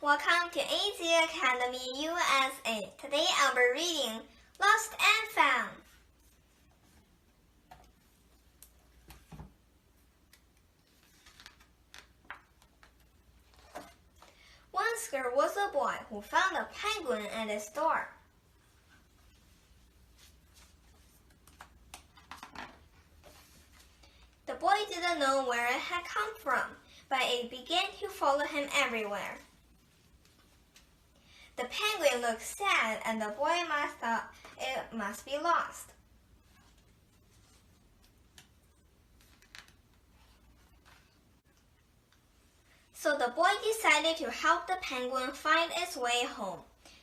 Welcome to AZ Academy USA. Today I'll be reading Lost and Found. Once there was a boy who found a penguin at his door. The boy didn't know where it had come from, but it began to follow him everywhere. The penguin looked sad, and the boy thought it must be lost. So the boy decided to help the penguin find its way home.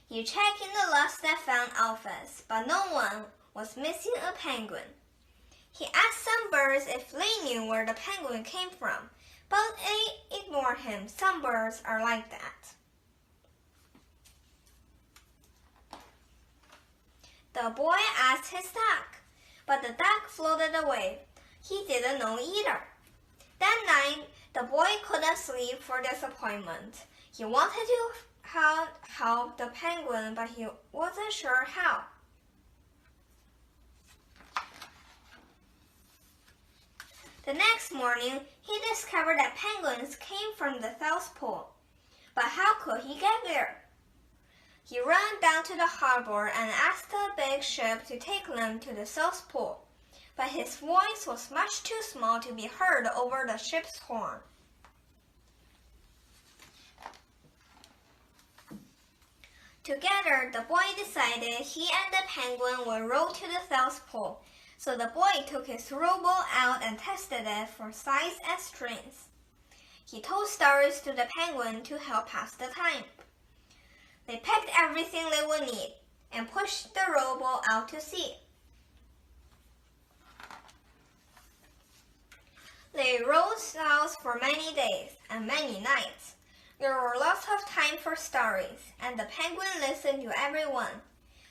He checked in the lost and found office, but no one was missing a penguin. He asked some birds if they knew where the penguin came from, but they ignored him. Some birds are like that. The boy asked his duck, but the duck floated away. He didn't know either. That night, the boy couldn't sleep for disappointment. He wanted to help the penguin, but he wasn't sure how. The next morning, he discovered that penguins came from the South Pole. But how could he get there? He ran down to the harbor and asked a big ship to take them to the South Pole, but his voice was much too small to be heard over the ship's horn. Together, the boy decided he and the penguin would row to the South Pole, so the boy took his rowboat out and tested it for size and strength. He told stories to the penguin to help pass the time. They packed everything they would need and pushed the rowboat out to sea. They rowed south for many days and many nights. There were lots of time for stories, and the penguin listened to everyone.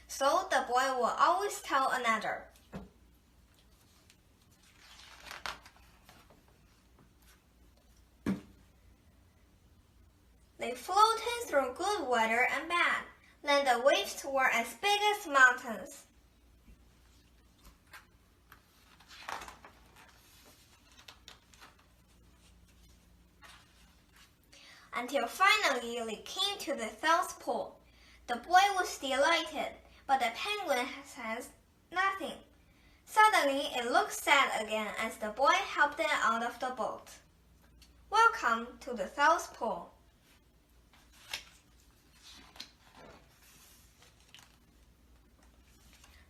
So the boy would always tell another. They floated through good weather and bad. Then the waves were as big as mountains. Until finally they came to the South Pole. The boy was delighted, but the penguin says nothing. Suddenly it looked sad again as the boy helped it out of the boat. Welcome to the South Pole.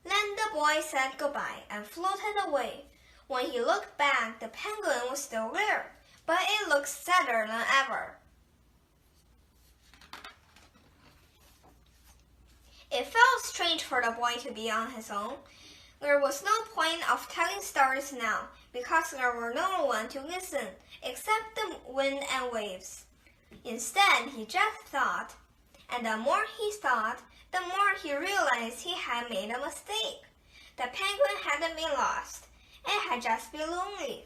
Then the boy said goodbye and floated away. When he looked back, the penguin was still there, but it looked sadder than ever. It felt strange for the boy to be on his own. There was no point of telling stories now, because there were no one to listen except the wind and waves. Instead, he just thought, and the more he thought, the more he realized he had made a mistake. The penguin hadn't been lost. It had just been lonely.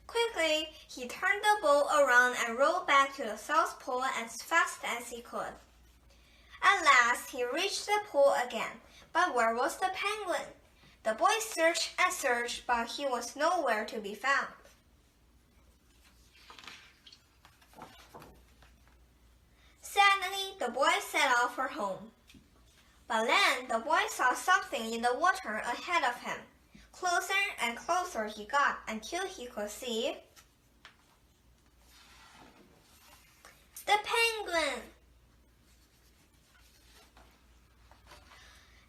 Quickly, he turned the boat around and rowed back to the South Pole as fast as he could. At last, he reached the pole again. But where was the penguin? The boy searched and searched, but he was nowhere to be found. Sadly, the boy set off for home. But then the boy saw something in the water ahead of him. Closer and closer he got until he could see the penguin.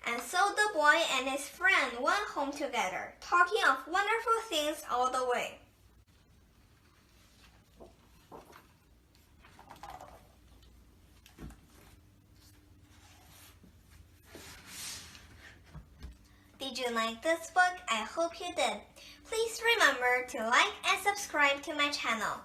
And so the boy and his friend went home together, talking of wonderful things all the way. Did you like this book? I hope you did. Please remember to like and subscribe to my channel.